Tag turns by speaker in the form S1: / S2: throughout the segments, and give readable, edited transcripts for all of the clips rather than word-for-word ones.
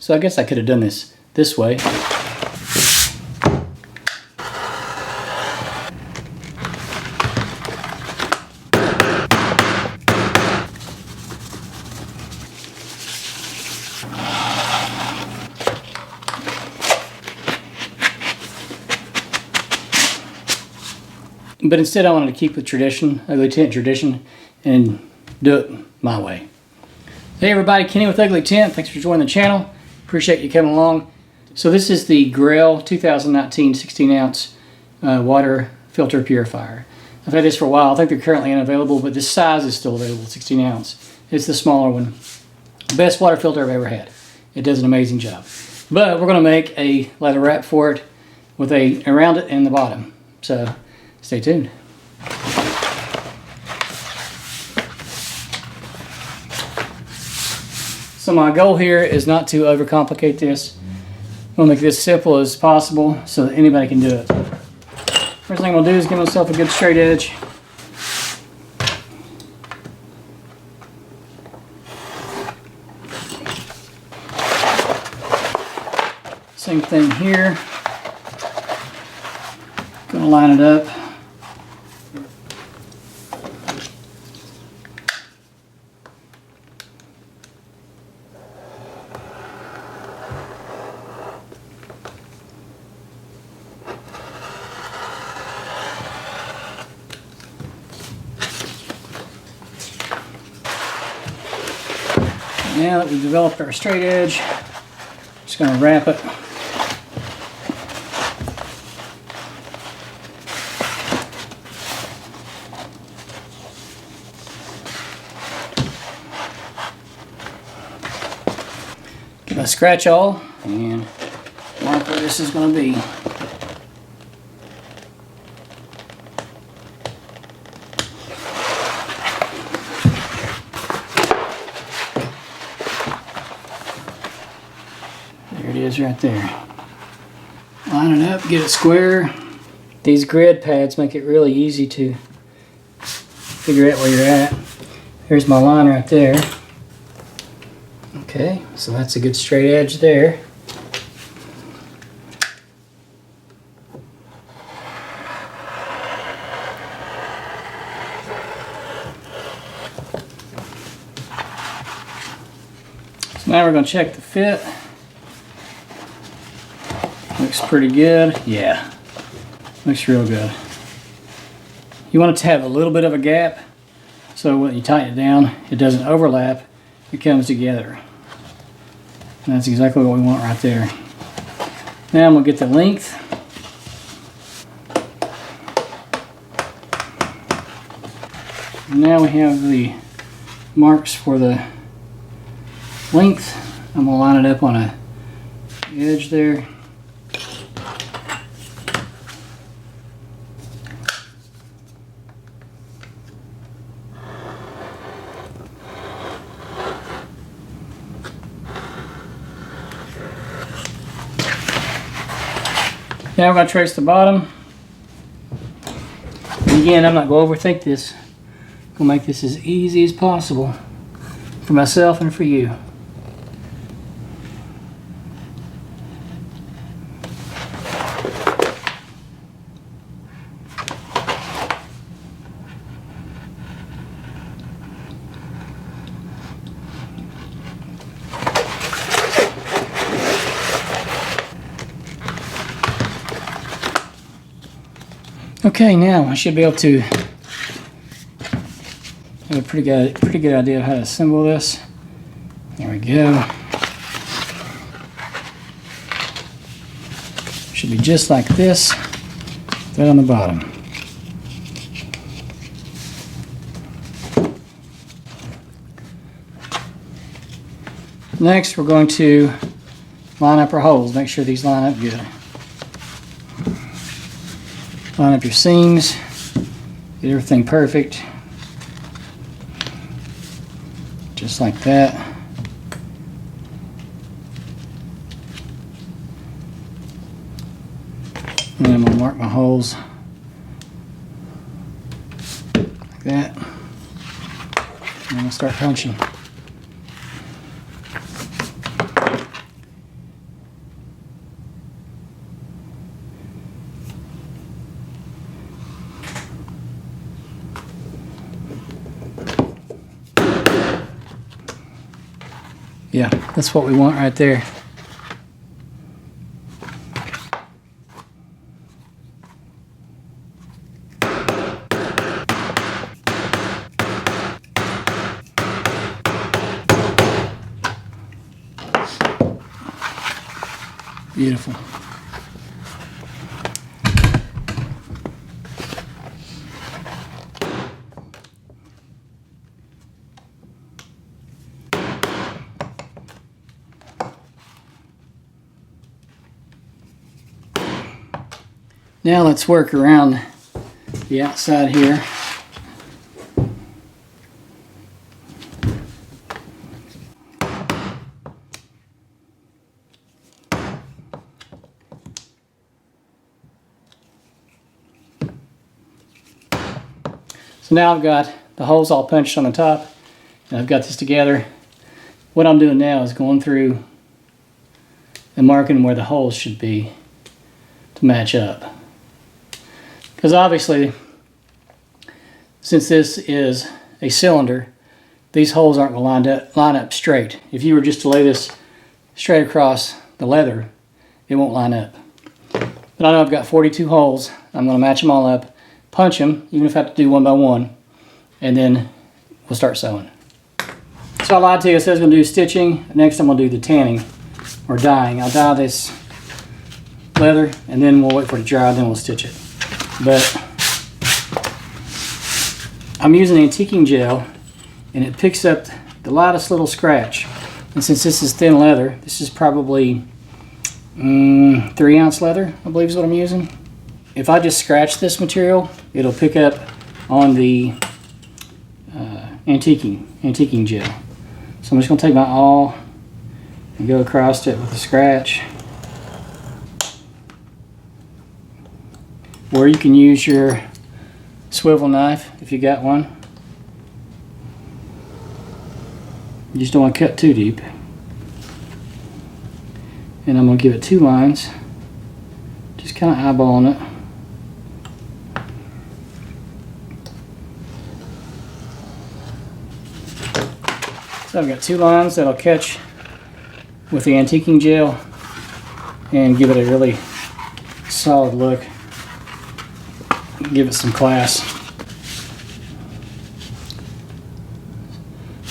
S1: So I guess I could have done this way. But instead I wanted to keep with tradition, UglyTent tradition, and do it my way. Hey everybody, Kenny with UglyTent. Thanks for joining the channel. Appreciate you coming along. So this is the GRAYL 2019 16 ounce water filter purifier. I've had this for a while. I think they're currently unavailable, but this size is still available, 16 ounce. It's the smaller one. Best water filter I've ever had. It does an amazing job. But we're going to make a leather wrap for it with around it and the bottom. So stay tuned. So my goal here is not to overcomplicate this. I'm going to make this simple as possible so that anybody can do it. First thing I'm going to do is give myself a good straight edge. Same thing here. Going to line it up. Now that we've developed our straight edge, just going to wrap it. Get my scratch awl and mark where this is going to be. There it is right there. Line it up, get it square. These grid pads make it really easy to figure out where you're at. Here's my line right there. Okay, so that's a good straight edge there. So now we're going to check the fit. Looks pretty good. Yeah, looks real good. You want it to have a little bit of a gap so when you tighten it down, it doesn't overlap, it comes together. And that's exactly what we want right there. Now I'm going to get the length. Now we have the marks for the length. I'm going to line it up on a edge there. Now we're going to trace the bottom. And again, I'm not going to overthink this. I'm going to make this as easy as possible for myself and for you. Okay, now I should be able to have a pretty good idea of how to assemble this. There we go. Should be just like this, right on the bottom. Next, we're going to line up our holes. Make sure these line up good. Line up your seams, get everything perfect, just like that. And then I'm going to mark my holes like that. And I'm going to start punching. Yeah, that's what we want right there. Beautiful. Now let's work around the outside here. So now I've got the holes all punched on the top, and I've got this together. What I'm doing now is going through and marking where the holes should be to match up. Because obviously, since this is a cylinder, these holes aren't going to line up straight. If you were just to lay this straight across the leather, it won't line up. But I know I've got 42 holes. I'm going to match them all up, punch them, even if I have to do one by one, and then we'll start sewing. So I lied to you, I said I was going to do stitching. Next I'm going to do the tanning, or dyeing. I'll dye this leather, and then we'll wait for it to dry, then we'll stitch it. But I'm using antiquing gel, and it picks up the lightest little scratch. And since this is thin leather, this is probably 3-ounce leather, I believe is what I'm using. If I just scratch this material, it'll pick up on the antiquing gel. So I'm just going to take my awl and go across it with a scratch. Or you can use your swivel knife if you got one. You just don't want to cut too deep. And I'm going to give it 2 lines, just kind of eyeballing it. So I've got 2 lines that'll catch with the antiquing gel and give it a really solid look. Give it some class.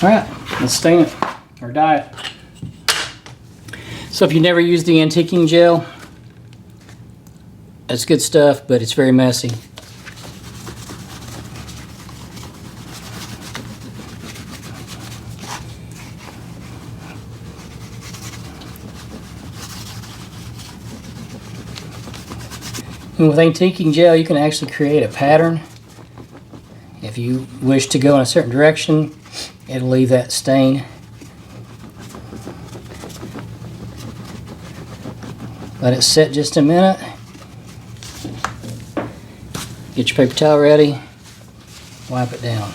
S1: Alright, let's stain it or dye it. So if you never used the antiquing gel, that's good stuff, but it's very messy. And with antiquing gel, you can actually create a pattern. If you wish to go in a certain direction, it'll leave that stain. Let it set just a minute. Get your paper towel ready. Wipe it down.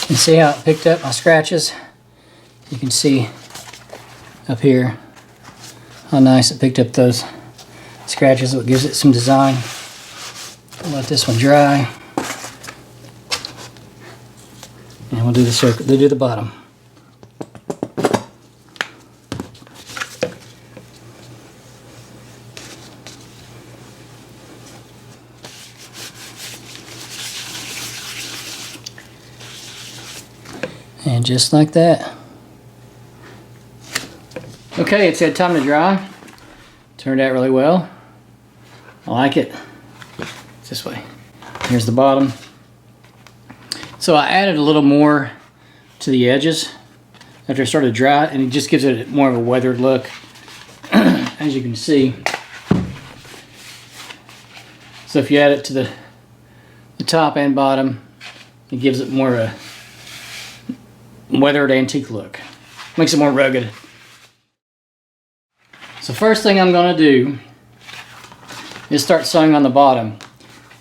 S1: And see how it picked up my scratches? You can see up here how nice it picked up those scratches. It gives it some design. I'll let this one dry. And we'll do the circle, we'll do the bottom. And just like that. Okay, it's had time to dry. Turned out really well. I like it. It's this way. Here's the bottom. So I added a little more to the edges after it started to dry, and it just gives it more of a weathered look, as you can see. So if you add it to the top and bottom, it gives it more of a weathered antique look. Makes it more rugged. So first thing I'm going to do is start sewing on the bottom.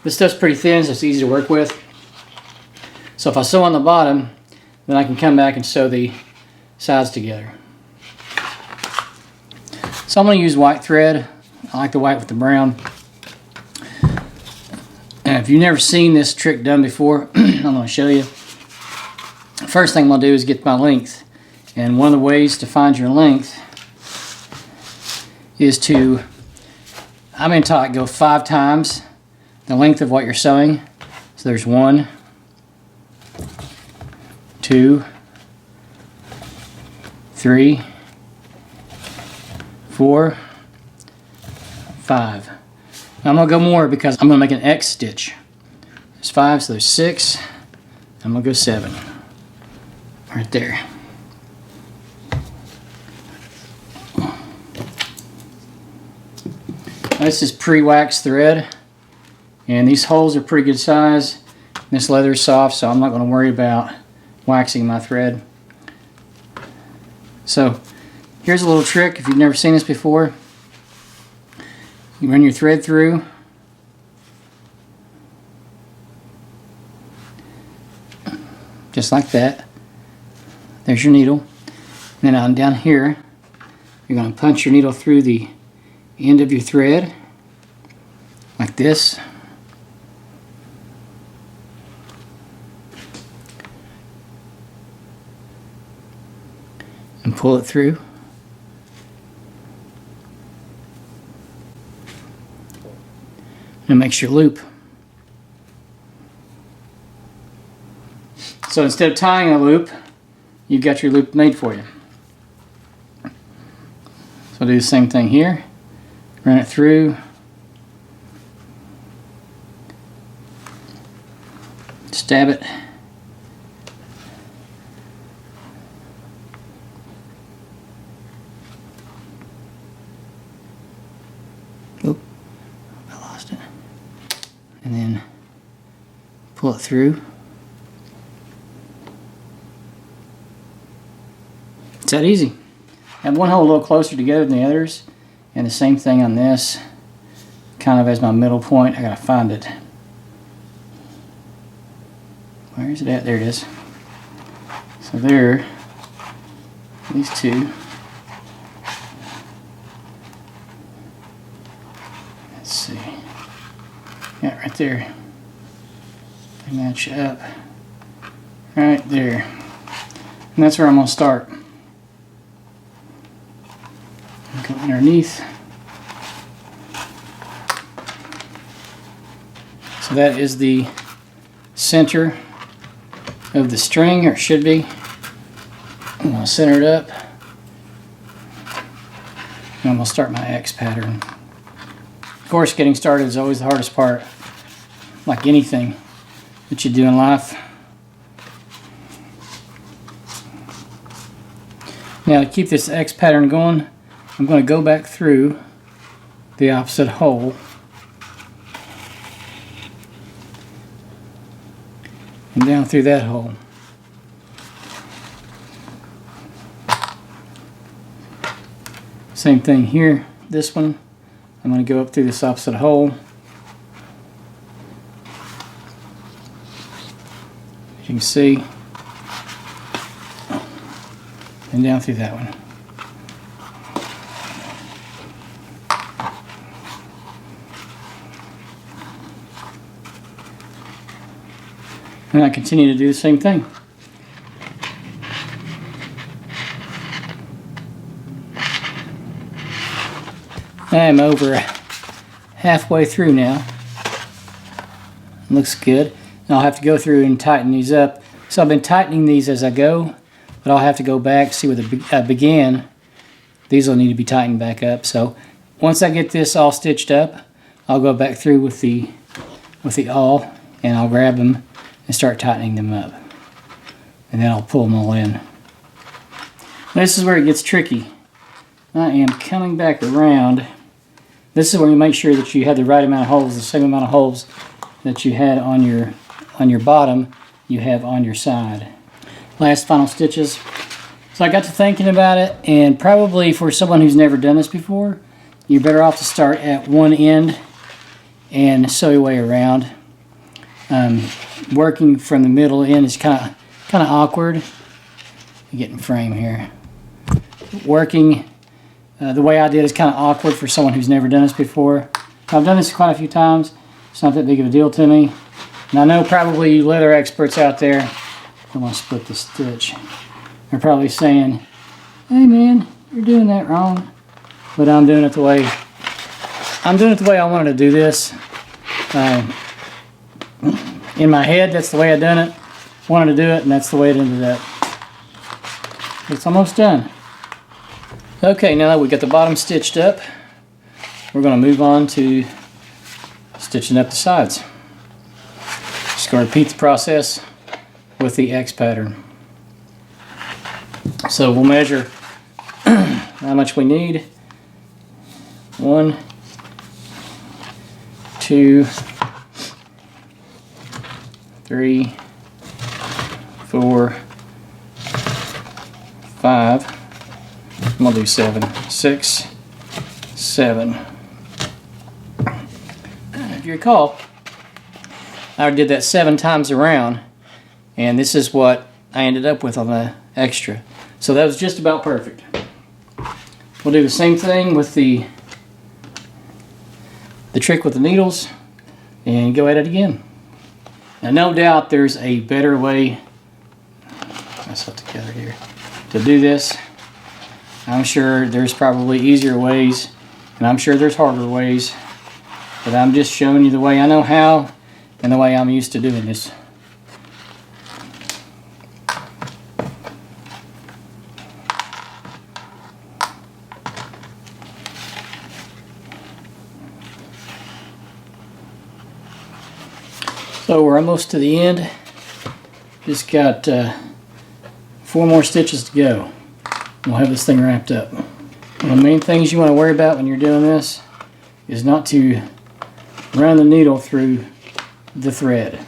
S1: This stuff's pretty thin, so it's easy to work with. So if I sew on the bottom, then I can come back and sew the sides together. So I'm going to use white thread. I like the white with the brown. if you've never seen this trick done before, I'm going to show you. First thing I'm going to do is get my length. And one of the ways to find your length is to, I'm going to go 5 times the length of what you're sewing. So there's 1, 2, 3, 4, 5. Now I'm going to go more because I'm going to make an X stitch. There's 5, so there's 6. I'm going to go 7. Right there. This is pre-waxed thread, and these holes are pretty good size. This leather is soft, so I'm not going to worry about waxing my thread. So here's a little trick if you've never seen this before. You run your thread through. Just like that. There's your needle. And then on down here, you're going to punch your needle through the end of your thread like this. And pull it through. And it makes your loop. So instead of tying a loop, you've got your loop made for you. So I'll do the same thing here. Run it through. Stab it. Oop, I lost it. And then pull it through. It's that easy. I have one hole a little closer together than the others, and the same thing on this, kind of as my middle point. I gotta find it. Where is it at? There it is. So there, these two. Let's see. Yeah, right there. They match up. Right there. And that's where I'm gonna start. Go underneath. So that is the center of the string, or should be. I'm going to center it up. And I'm going to start my X pattern. Of course, getting started is always the hardest part, like anything that you do in life. Now to keep this X pattern going, I'm going to go back through the opposite hole and down through that hole. Same thing here. This one, I'm going to go up through this opposite hole. As you can see, and down through that one. And I continue to do the same thing. I'm over halfway through now. Looks good. And I'll have to go through and tighten these up. So I've been tightening these as I go, but I'll have to go back, see where I began. These will need to be tightened back up. So once I get this all stitched up, I'll go back through with the awl, and I'll grab them and start tightening them up. And then I'll pull them all in. This is where it gets tricky. I am coming back around. This is where you make sure that you have the right amount of holes, the same amount of holes that you had on your bottom, you have on your side. Last final stitches. So I got to thinking about it, and probably for someone who's never done this before, you're better off to start at one end and sew your way around. Working from the middle end is kind of awkward. You get in frame here. Working the way I did is kind of awkward for someone who's never done this before. I've done this quite a few times, It's not that big of a deal to me. And I know probably you leather experts out there, I'm going to split the stitch, they're probably saying, hey man, you're doing that wrong. But I'm doing it the way I wanted to do this. In my head, that's the way I done it. Wanted to do it, and that's the way it ended up. It's almost done. Okay, now that we got the bottom stitched up, we're going to move on to stitching up the sides. Just going to repeat the process with the X pattern. So we'll measure how much we need. 1, 2, 3, 4, 5. I'm going to do 7. 6, 7. If you recall, I did that 7 times around, and this is what I ended up with on the extra. So that was just about perfect. We'll do the same thing with the trick with the needles and go at it again. Now, no doubt there's a better way, let's put together here, to do this. I'm sure there's probably easier ways, and I'm sure there's harder ways, but I'm just showing you the way I know how and the way I'm used to doing this. So we're almost to the end. Just got 4 more stitches to go. We'll have this thing wrapped up. One of the main things you want to worry about when you're doing this is not to run the needle through the thread.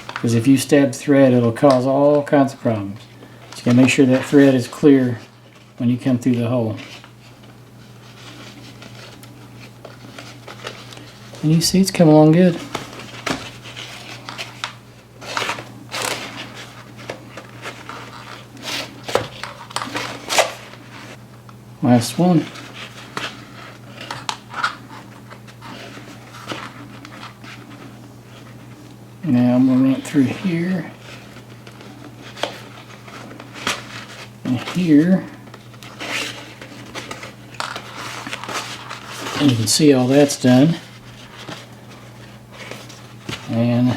S1: Because if you stab the thread, it'll cause all kinds of problems. So you gotta make sure that thread is clear when you come through the hole. And you see it's coming along good. Last one. Now I'm going to run it through here and here, and you can see all that's done. And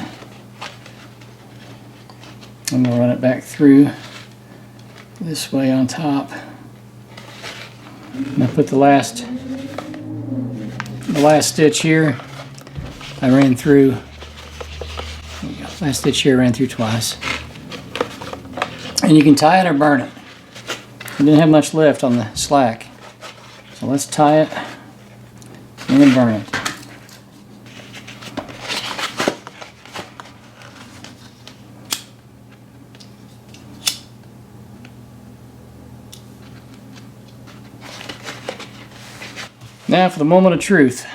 S1: I'm going to run it back through this way on top. And I put the last stitch here. I ran through. There we go. Last stitch here I ran through twice. And you can tie it or burn it. I didn't have much left on the slack, so let's tie it and then burn it. Now for the moment of truth.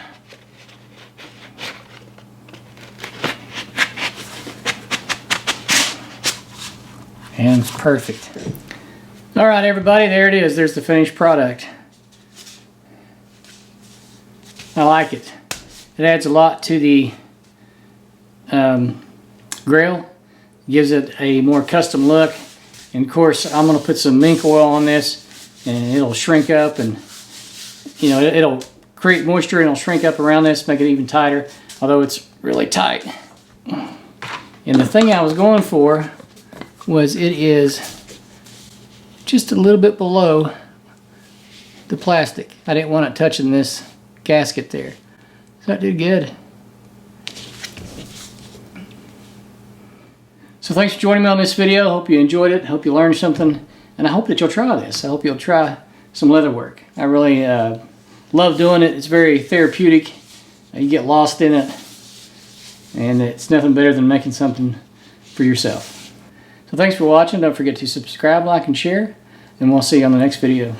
S1: And it's perfect. All right, everybody, there it is. There's the finished product. I like it. It adds a lot to the GRAYL. Gives it a more custom look. And of course, I'm going to put some mink oil on this, and it'll shrink up, and you know, it'll create moisture and it'll shrink up around this, make it even tighter, although it's really tight. And the thing I was going for was it is just a little bit below the plastic. I didn't want it touching this gasket there. So that did good. So thanks for joining me on this video. I hope you enjoyed it. I hope you learned something. And I hope that you'll try this. I hope you'll try some leather work. I really love doing it. It's very therapeutic. You get lost in it. And it's nothing better than making something for yourself. So thanks for watching. Don't forget to subscribe, like, and share. And we'll see you on the next video.